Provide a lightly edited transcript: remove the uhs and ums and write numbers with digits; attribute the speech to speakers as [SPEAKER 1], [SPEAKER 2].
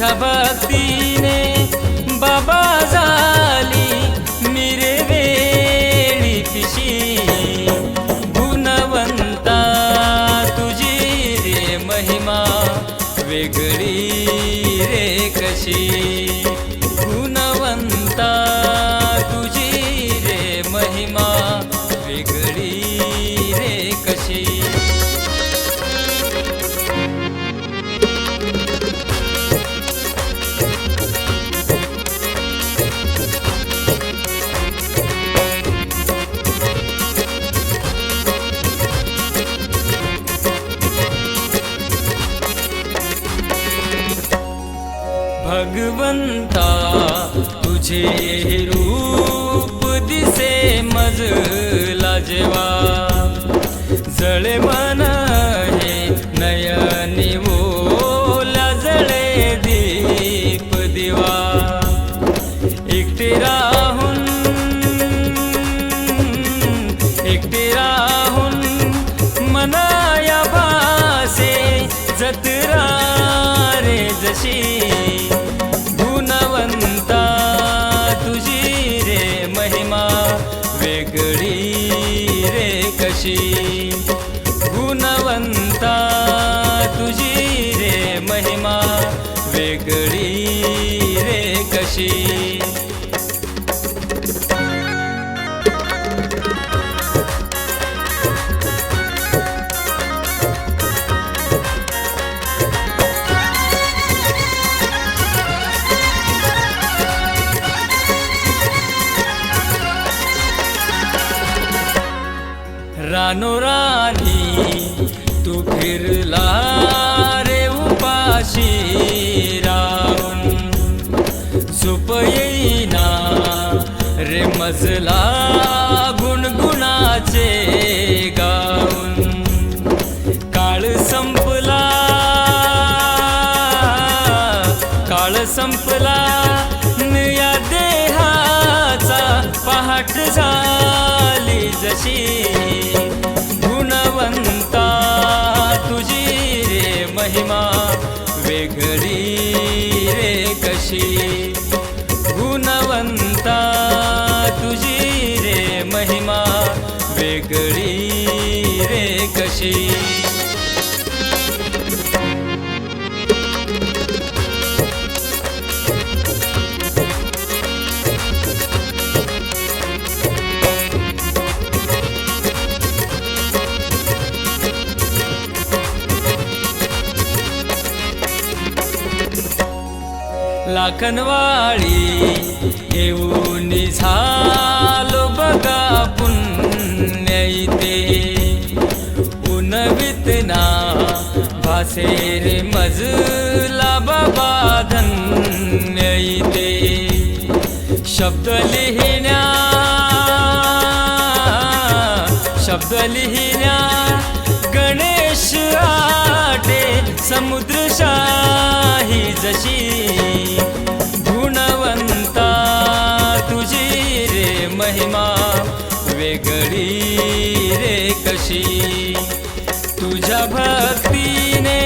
[SPEAKER 1] तुझ्या भक्तीने बाबा झाली मिरे वेळी पिशी गुणवंता तुझी रे महिमा वेगळी रे कशी गुणवंता तुझी रे महिमा वेगळी रे कशी भगवंता तुझे रूप दिसे मजला जेवा जळे मन हे नयनी ओला जळे दीप दिवा एकटे राहून मनाया भासे जत्रा रे जशी गुणवंता तुझी रे महिमा वेगळी रे कशी गुणवंता तुझी रे महिमा वेगळी रे कशी रानोरानी तू फिरला रे उपाशी राहून झोप येईना रे मजला गुणगुणाचे गाऊन काळ संपला या देहाचा पहाट झाली जशी गुणवंता तुझी रे महिमा वेगळी रे कशी गुणवंता तुझी रे महिमा वेगळी रे कशी लाखनवाळी येऊन झालो बघा पुण्य इथे उन्नवितना भासे रे मजला बाबा धन्य इथे शब्द लिहिण्या गणेश आटे समुद्रशाही जशी गुणवंता तुझी रे महिमा वेगळी रे कशी तुझ्या भक्तीने